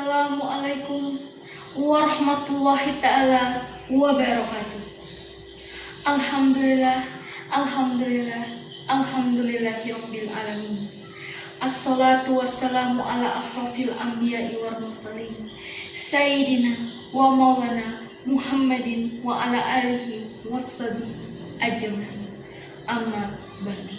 Assalamualaikum warahmatullahi ta'ala wabarakatuh. Alhamdulillah, alhamdulillah, alhamdulillahirabbil alamin. Assalatu wassalamu ala asrofil anbiya'i wal mursalin Sayyidina wa maulana Muhammadin wa ala alihi wassabi ajmain. Amma ba'du.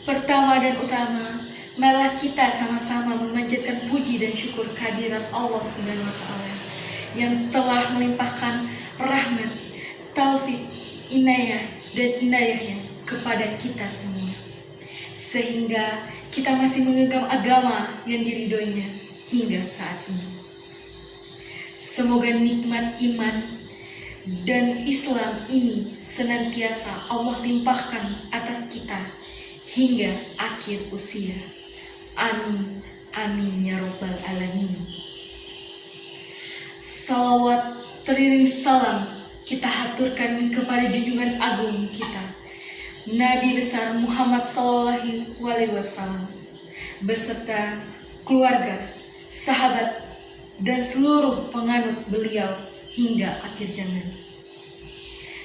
Pertama dan utama, marilah kita sama-sama memanjatkan puji dan syukur kehadirat Allah Subhanahu wa Ta'ala yang telah melimpahkan rahmat, taufik, inayah dan inayahnya kepada kita semua, sehingga kita masih memegang agama yang diridhoinya hingga saat ini. Semoga nikmat iman dan Islam ini senantiasa Allah limpahkan atas kita hingga akhir usia. Amin, amin ya robbal alamin. Salawat teriring salam kita haturkan kepada junjungan agung kita, Nabi besar Muhammad Sallallahu Alaihi Wasallam, beserta keluarga, sahabat, dan seluruh penganut beliau hingga akhir zaman.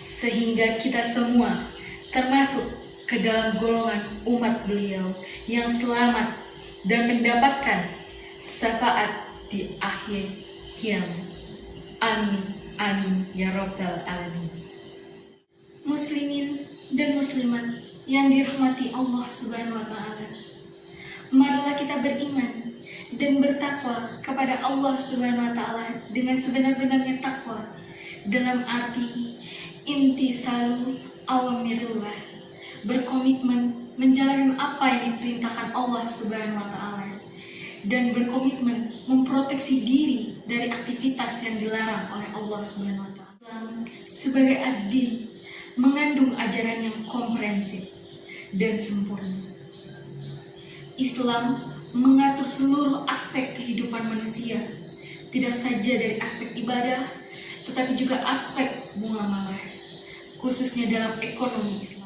Sehingga kita semua termasuk ke dalam golongan umat beliau yang selamat dan mendapatkan syafaat di akhir kiamat. Amin, amin ya robbal alamin. Muslimin dan muslimat yang dirahmati Allah Subhanahu wa Ta'ala, marilah kita beriman dan bertakwa kepada Allah Subhanahu wa Ta'ala dengan sebenar-benarnya takwa, dalam arti imtisalu awamirillah, berkomitmen menjalankan apa yang diperintahkan Allah Subhanahu wa Ta'ala, dan berkomitmen memproteksi diri dari aktivitas yang dilarang oleh Allah Subhanahu wa Ta'ala. Islam sebagai ad-din mengandung ajaran yang komprehensif dan sempurna. Islam mengatur seluruh aspek kehidupan manusia, tidak saja dari aspek ibadah, tetapi juga aspek muamalah, khususnya dalam ekonomi Islam.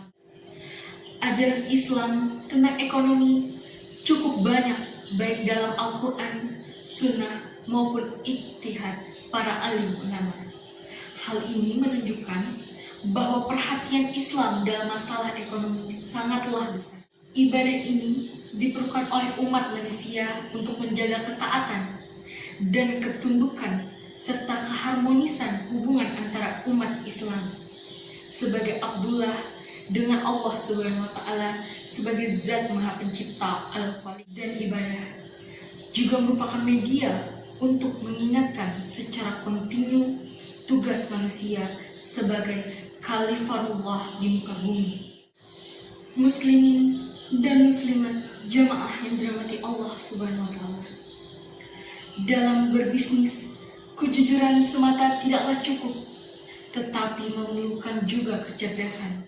Ajaran Islam tentang ekonomi cukup banyak, baik dalam Al-Quran, Sunnah, maupun ijtihad para alim ulama. Hal ini menunjukkan bahwa perhatian Islam dalam masalah ekonomi sangatlah besar. Ibadah ini diperlukan oleh umat manusia untuk menjaga ketaatan dan ketundukan serta keharmonisan hubungan antara umat Islam sebagai Abdullah dengan Allah Subhanahu wa Ta'ala sebagai Zat Maha Pencipta Al-Khaliq, dan ibadah juga merupakan media untuk mengingatkan secara kontinu tugas manusia sebagai Khalifahullah di muka bumi. Muslimin dan muslimat jamaah yang dirahmati Allah Subhanahu wa Ta'ala, dalam berbisnis, kejujuran semata tidaklah cukup, tetapi memerlukan juga kecerdasan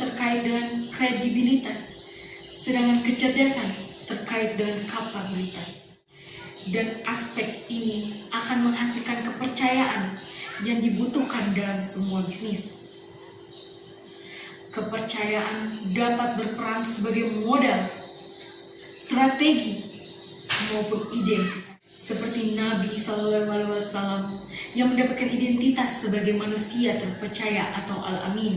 terkait dengan kredibilitas, sedangkan kecerdasan terkait dengan kapabilitas. Dan aspek ini akan menghasilkan kepercayaan yang dibutuhkan dalam semua bisnis. Kepercayaan dapat berperan sebagai modal, strategi, maupun identitas. Seperti Nabi SAW yang mendapatkan identitas sebagai manusia terpercaya atau al-amin.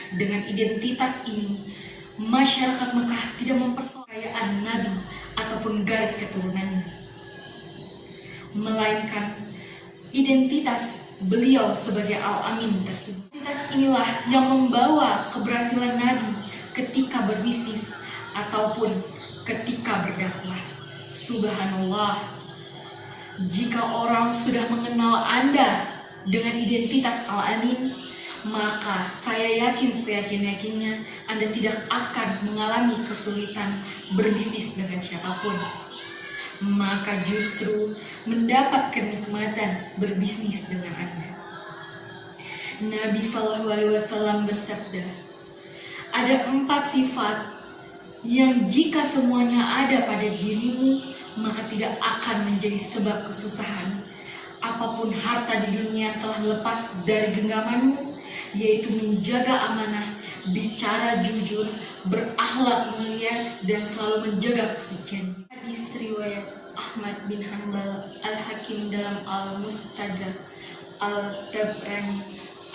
Dengan identitas ini, masyarakat Mekah tidak mempersoalkan Nabi ataupun garis keturunannya, melainkan identitas beliau sebagai al-amin tersebut. Identitas inilah yang membawa keberhasilan Nabi ketika berbisnis ataupun ketika berdakwah. Subhanallah, jika orang sudah mengenal Anda dengan identitas al-amin, maka saya yakin seyakin-yakinnya Anda tidak akan mengalami kesulitan berbisnis dengan siapapun. Maka justru mendapat kenikmatan berbisnis dengan Anda. Nabi SAW bersabda, ada 4 sifat yang jika semuanya ada pada dirimu, maka tidak akan menjadi sebab kesusahan. Apapun harta di dunia telah lepas dari genggamanmu, yaitu menjaga amanah, bicara jujur, berakhlak mulia, dan selalu menjaga kesucian. Hadis riwayat Ahmad bin Hanbal, Al-Hakim dalam Al-Mustadrak, Al-Tabrani,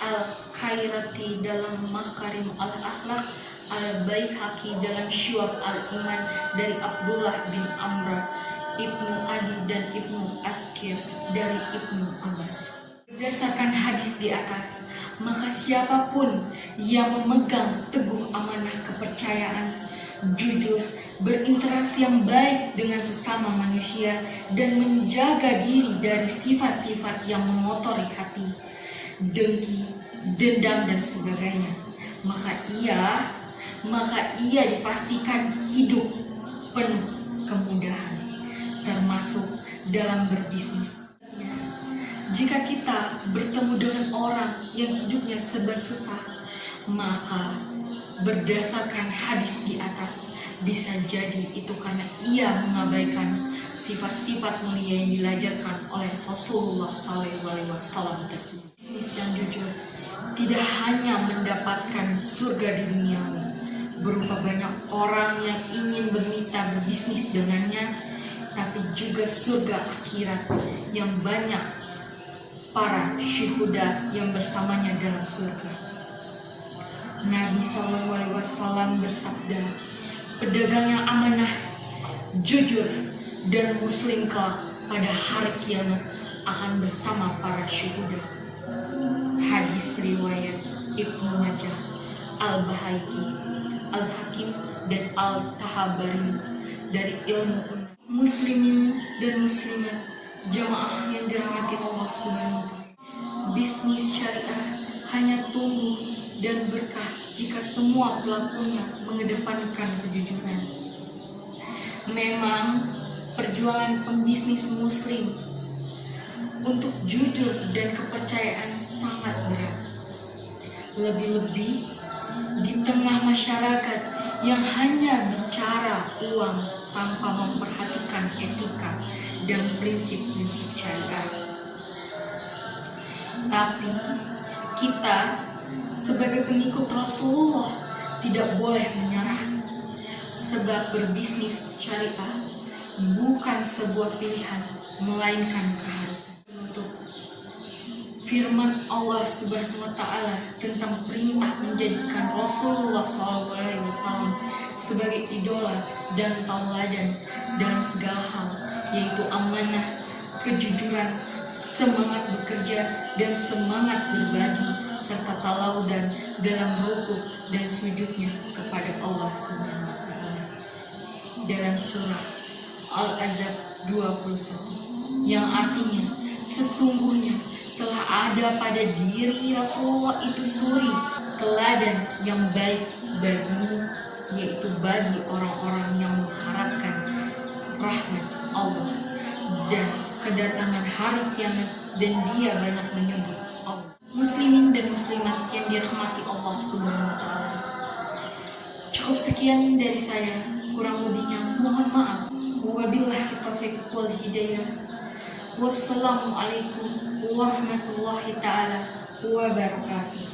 Al-Khairati dalam Makarim Al-Akhlaq, Al-Baihaqi dalam Syu'ab Al-Iman dari Abdullah bin Amr, Ibnu Adi dan Ibnu Askir dari Ibnu Abbas. Berdasarkan hadis di atas, maka siapapun yang memegang teguh amanah kepercayaan, jujur, berinteraksi yang baik dengan sesama manusia, dan menjaga diri dari sifat-sifat yang mengotori hati, dengki, dendam, dan sebagainya, maka ia dipastikan hidup penuh kemudahan, termasuk dalam berbisnis. Jika kita bertemu dengan orang yang hidupnya serba susah, maka berdasarkan hadis di atas, bisa jadi itu karena ia mengabaikan sifat-sifat mulia yang diajarkan oleh Rasulullah SAW tersebut. Bisnis yang jujur tidak hanya mendapatkan surga di dunia, berupa banyak orang yang ingin bermitra berbisnis dengannya, tapi juga surga akhirat yang banyak para syuhada yang bersamanya dalam surga. Nabi SAW bersabda, pedagang yang amanah, jujur, dan muslim kelak pada hari kiamat akan bersama para syuhada. Hadis riwayat Ibnu Majah, Al-Baihaqi, Al-Hakim, dan Al-Tahabari dari ilmu muslimin dan muslimat jamaah yang dirahmati Allah SWT. Bisnis syariah hanya tumbuh dan berkah jika semua pelakunya mengedepankan kejujuran. Memang perjuangan pembisnis muslim untuk jujur dan kepercayaan sangat berat. Lebih-lebih di tengah masyarakat yang hanya bicara uang tanpa memperhatikan etika dan prinsip-prinsip syariah. Tapi kita sebagai pengikut Rasulullah tidak boleh menyerah, sebab berbisnis syariah bukan sebuah pilihan, melainkan keharusan. Untuk firman Allah Subhanahu wa Ta'ala tentang perintah menjadikan Rasulullah SAW sebagai idola dan tauladan dalam segala hal, yaitu amanah, kejujuran, semangat bekerja, dan semangat berbagi, serta talaudan dalam rukuk dan sujudnya kepada Allah Subhanahu wa Ta'ala. Dalam surah Al-Ahzab 21, yang artinya sesungguhnya telah ada pada diri Rasulullah itu suri, teladan yang baik bagimu, yaitu bagi orang-orang yang mengharapkan rahmat Allah dan kedatangan hari kiamat, dan dia banyak menyebut Allah. Muslimin dan muslimat yang dirahmati Allah Subhanahu wa Ta'ala, cukup sekian dari saya, kurang lebihnya mohon maaf. Wabillahi taufiq wal hidayah. Wassalamualaikum warahmatullahi ta'ala wabarakatuh.